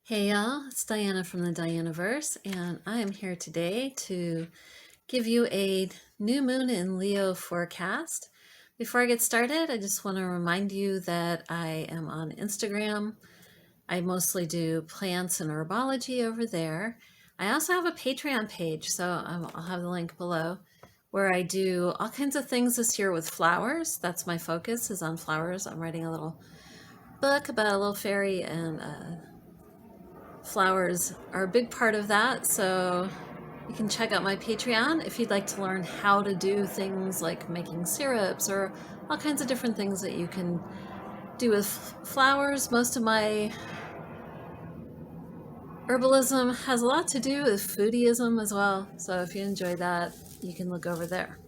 Hey y'all, it's Diana from the Dianaverse, and I am here today to give you a new moon in Leo forecast. Before I get started, I just want to remind you that I am on Instagram. I mostly do plants and herbology over there. I also have a Patreon page, so I'll have the link below, where I do all kinds of things this year with flowers. That's my focus, is on flowers. I'm writing a little book about a little fairy, and flowers are a big part of that, so you can check out my Patreon if you'd like to learn how to do things like making syrups or all kinds of different things that you can do with flowers. Most of my herbalism has a lot to do with foodieism as well, so if you enjoy that, you can look over there.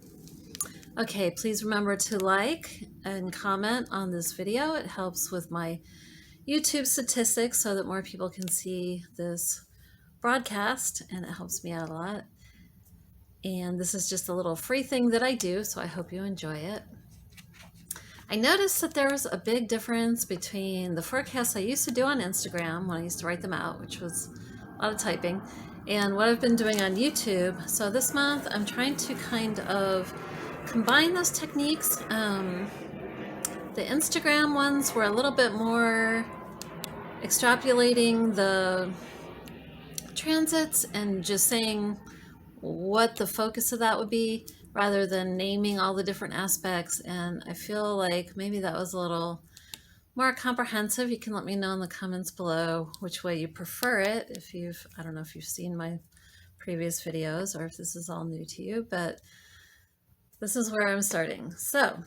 Okay, please remember to like and comment on this video. It helps with my YouTube statistics so that more people can see this broadcast, and it helps me out a lot. And this is just a little free thing that I do, so I hope you enjoy it. I noticed that there was a big difference between the forecasts I used to do on Instagram when I used to write them out, which was a lot of typing, and what I've been doing on YouTube. So this month I'm trying to kind of combine those techniques. The Instagram ones were a little bit more extrapolating the transits and just saying what the focus of that would be rather than naming all the different aspects. And I feel like maybe that was a little more comprehensive. You can let me know in the comments below which way you prefer it. I don't know if you've seen my previous videos or if this is all new to you, but this is where I'm starting. So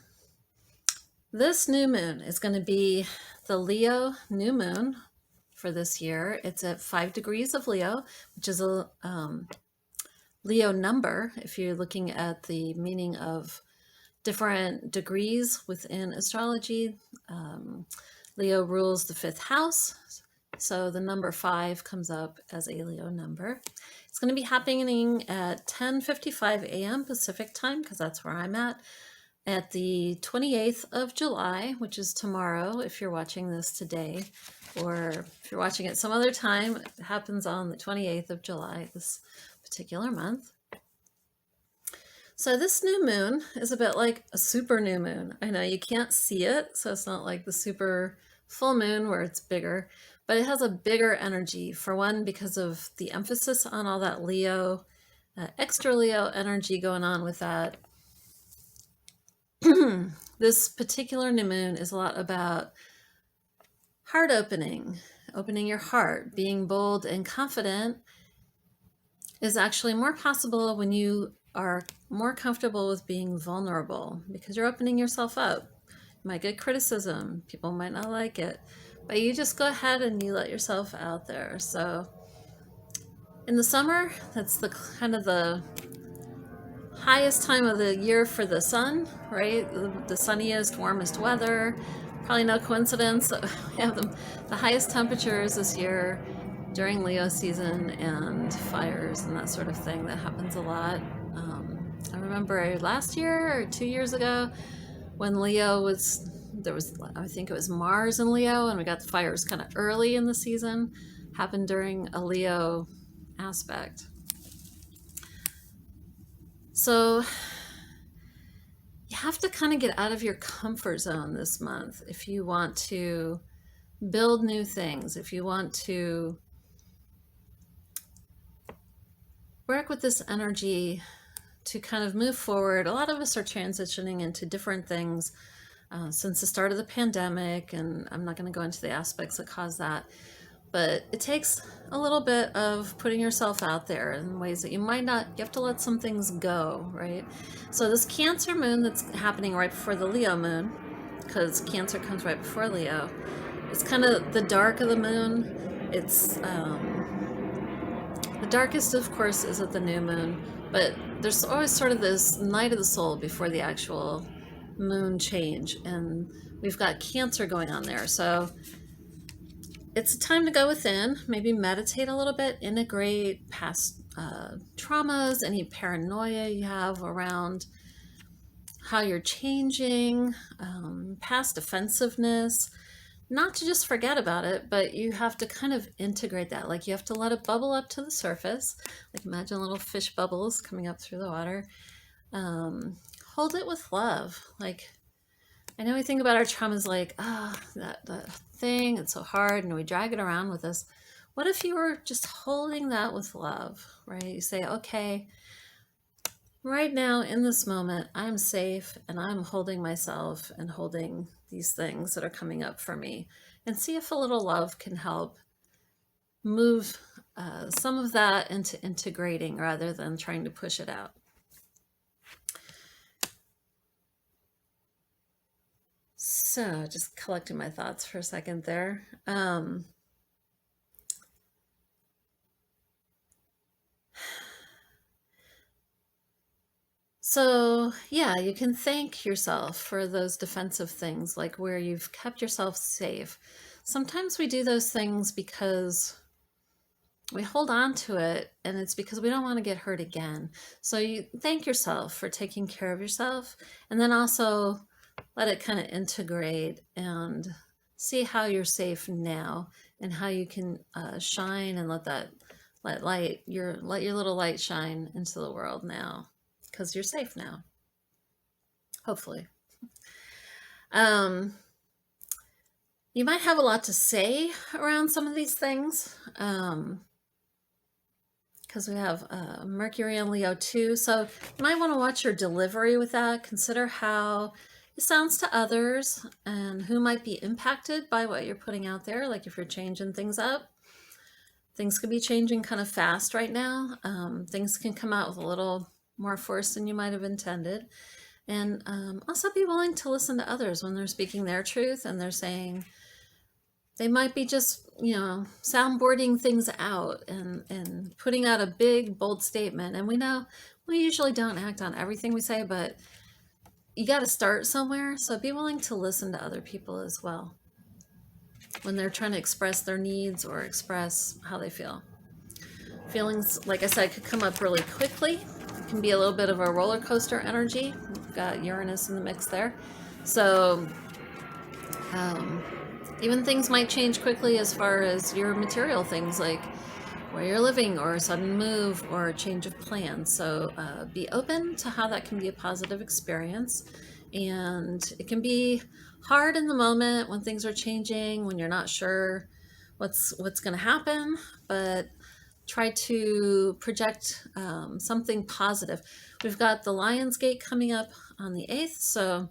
this new moon is going to be the Leo new moon for this year. It's at 5 degrees of Leo, which is a Leo number, if you're looking at the meaning of different degrees within astrology. Leo rules the 5th house, so the number 5 comes up as a Leo number. It's going to be happening at 10:55 a.m. Pacific time, because that's where I'm at the 28th of July, which is tomorrow if you're watching this today, or if you're watching it some other time. It happens on the 28th of July this particular month. So this new moon is a bit like a super new moon. I know you can't see it, so it's not like the super full moon where it's bigger, but it has a bigger energy. For one, because of the emphasis on all that Leo, extra Leo energy going on with that. This particular new moon is a lot about heart opening your heart. Being bold and confident is actually more possible when you are more comfortable with being vulnerable, because you're opening yourself up. You might get criticism, people might not like it, but you just go ahead and you let yourself out there. So in the summer, that's the kind of the highest time of the year for the sun, right? The sunniest, warmest weather. Probably no coincidence that we have the highest temperatures this year during Leo season, and fires and that sort of thing. That happens a lot. I remember last year or 2 years ago when Leo was, I think it was Mars in Leo, and we got the fires kind of early in the season. Happened during a Leo aspect. So you have to kind of get out of your comfort zone this month if you want to build new things, if you want to work with this energy to kind of move forward. A lot of us are transitioning into different things since the start of the pandemic, and I'm not going to go into the aspects that cause that, but it takes a little bit of putting yourself out there in ways that you might not. You have to let some things go, right? So this Cancer moon that's happening right before the Leo moon, because Cancer comes right before Leo, it's kind of the dark of the moon. It's the darkest, of course, is at the new moon, but there's always sort of this night of the soul before the actual moon change, and we've got Cancer going on there. So it's a time to go within, maybe meditate a little bit, integrate past traumas, any paranoia you have around how you're changing, past defensiveness. not to just forget about it, but you have to kind of integrate that. Like you have to let it bubble up to the surface. Like imagine little fish bubbles coming up through the water. Um, Hold it with love. Like I know we think about our traumas like, that thing, it's so hard, and we drag it around with us. What if you were just holding that with love, right? You say, okay, right now in this moment, I'm safe and I'm holding myself and holding these things that are coming up for me. And see if a little love can help move some of that into integrating rather than trying to push it out. So just collecting my thoughts for a second there. So yeah, you can thank yourself for those defensive things, like where you've kept yourself safe. Sometimes we do those things because we hold on to it, and it's because we don't want to get hurt again. So you thank yourself for taking care of yourself, and then also let it kind of integrate and see how you're safe now and how you can shine and let your little light shine into the world now because you're safe now, hopefully. You might have a lot to say around some of these things because we have Mercury and Leo too. So you might want to watch your delivery with that. Consider how it sounds to others and who might be impacted by what you're putting out there. Like if you're changing things up, things could be changing kind of fast right now. Things can come out with a little more force than you might have intended. And also be willing to listen to others when they're speaking their truth and they're saying, they might be just, soundboarding things out and putting out a big, bold statement. And we know we usually don't act on everything we say, but you got to start somewhere. So be willing to listen to other people as well when they're trying to express their needs or express how they feel. Feelings, like I said, could come up really quickly. It can be a little bit of a roller coaster energy. We've got Uranus in the mix there. So, even things might change quickly as far as your material things like where you're living or a sudden move or a change of plans. So be open to how that can be a positive experience. And it can be hard in the moment when things are changing, when you're not sure what's going to happen, but try to project something positive. We've got the Lion's Gate coming up on the 8th. So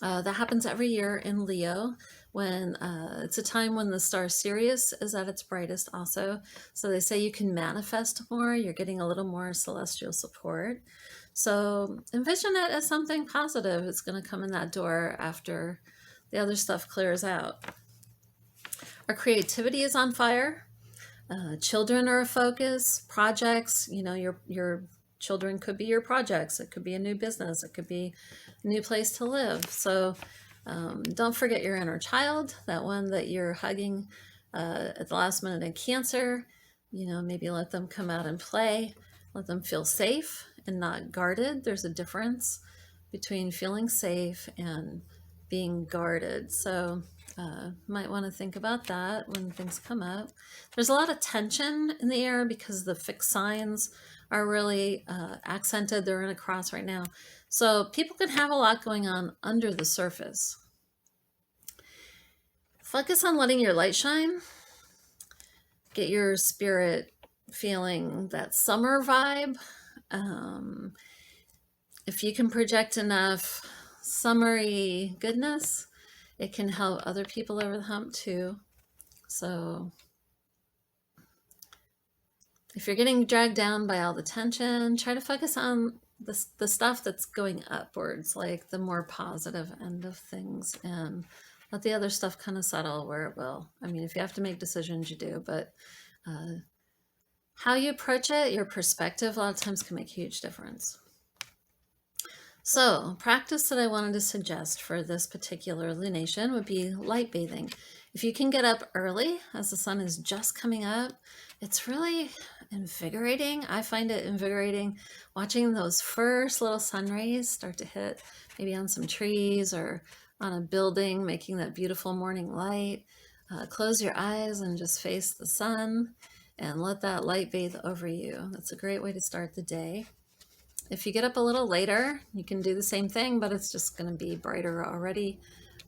that happens every year in Leo when it's a time when the star Sirius is at its brightest also. So they say you can manifest more, you're getting a little more celestial support. So envision it as something positive. It's going to come in that door after the other stuff clears out. Our creativity is on fire. Children are a focus. Projects, your children could be your projects. It could be a new business. It could be a new place to live. So don't forget your inner child, that one that you're hugging at the last minute in Cancer. Maybe let them come out and play. Let them feel safe and not guarded. There's a difference between feeling safe and being guarded. So might want to think about that when things come up. There's a lot of tension in the air because the fixed signs are really accented. They're in a cross right now. So people can have a lot going on under the surface. Focus on letting your light shine. Get your spirit feeling that summer vibe. If you can project enough summery goodness, it can help other people over the hump too. So if you're getting dragged down by all the tension, try to focus on the stuff that's going upwards, like the more positive end of things, and let the other stuff kind of settle where it will. I mean, if you have to make decisions, you do, but how you approach it, your perspective, a lot of times can make a huge difference. So, practice that I wanted to suggest for this particular lunation would be light bathing. If you can get up early as the sun is just coming up, it's really invigorating. I find it invigorating watching those first little sun rays start to hit maybe on some trees or on a building, making that beautiful morning light. Close your eyes and just face the sun and let that light bathe over you. That's a great way to start the day. If you get up a little later, you can do the same thing, but it's just going to be brighter already.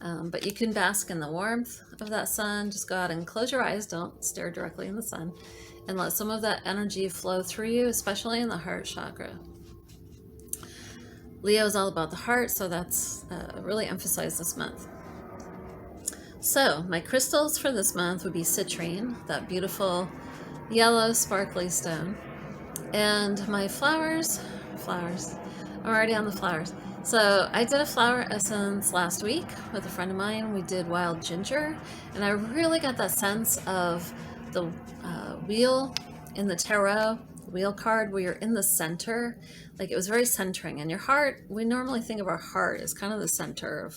But you can bask in the warmth of that sun. Just go out and close your eyes. Don't stare directly in the sun. And let some of that energy flow through you, especially in the heart chakra. Leo is all about the heart, so that's really emphasized this month. So my crystals for this month would be citrine, that beautiful yellow sparkly stone. And my flowers, I'm already on the flowers. So I did a flower essence last week with a friend of mine. We did wild ginger, and I really got that sense of the wheel in the tarot, wheel card, where you're in the center. Like, it was very centering. And your heart, we normally think of our heart as kind of the center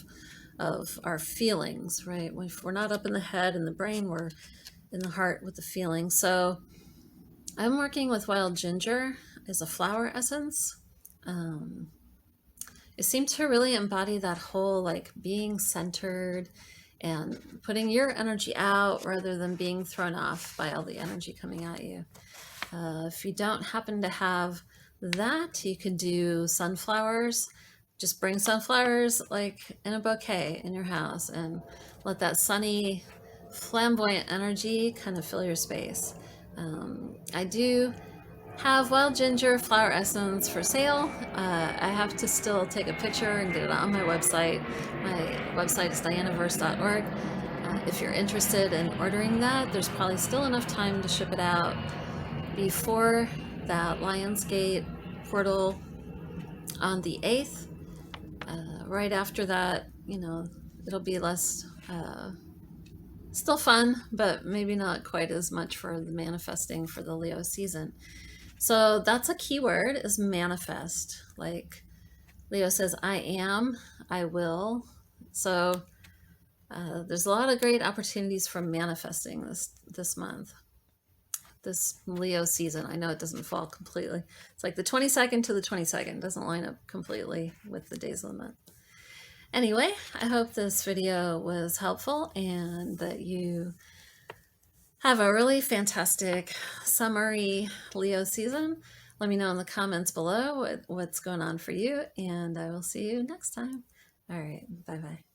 of our feelings, right? If we're not up in the head and the brain, we're in the heart with the feelings. So I'm working with wild ginger as a flower essence. It seemed to really embody that whole like being centered and putting your energy out rather than being thrown off by all the energy coming at you. If you don't happen to have that, you could do sunflowers. Just bring sunflowers like in a bouquet in your house and let that sunny, flamboyant energy kind of fill your space. I do have wild ginger flower essence for sale. I have to still take a picture and get it on my website. My website is dianaverse.org. If you're interested in ordering that, there's probably still enough time to ship it out before that Lionsgate portal on the 8th. Right after that, you know, it'll be less, still fun, but maybe not quite as much for the manifesting for the Leo season. So that's a keyword, is manifest. Like Leo says, I am, I will. So there's a lot of great opportunities for manifesting this month, this Leo season. I know it doesn't fall completely. It's like the 22nd to the 22nd doesn't line up completely with the days of the month. Anyway, I hope this video was helpful and that you have a really fantastic summery Leo season. Let me know in the comments below what's going on for you, and I will see you next time. All right, bye-bye.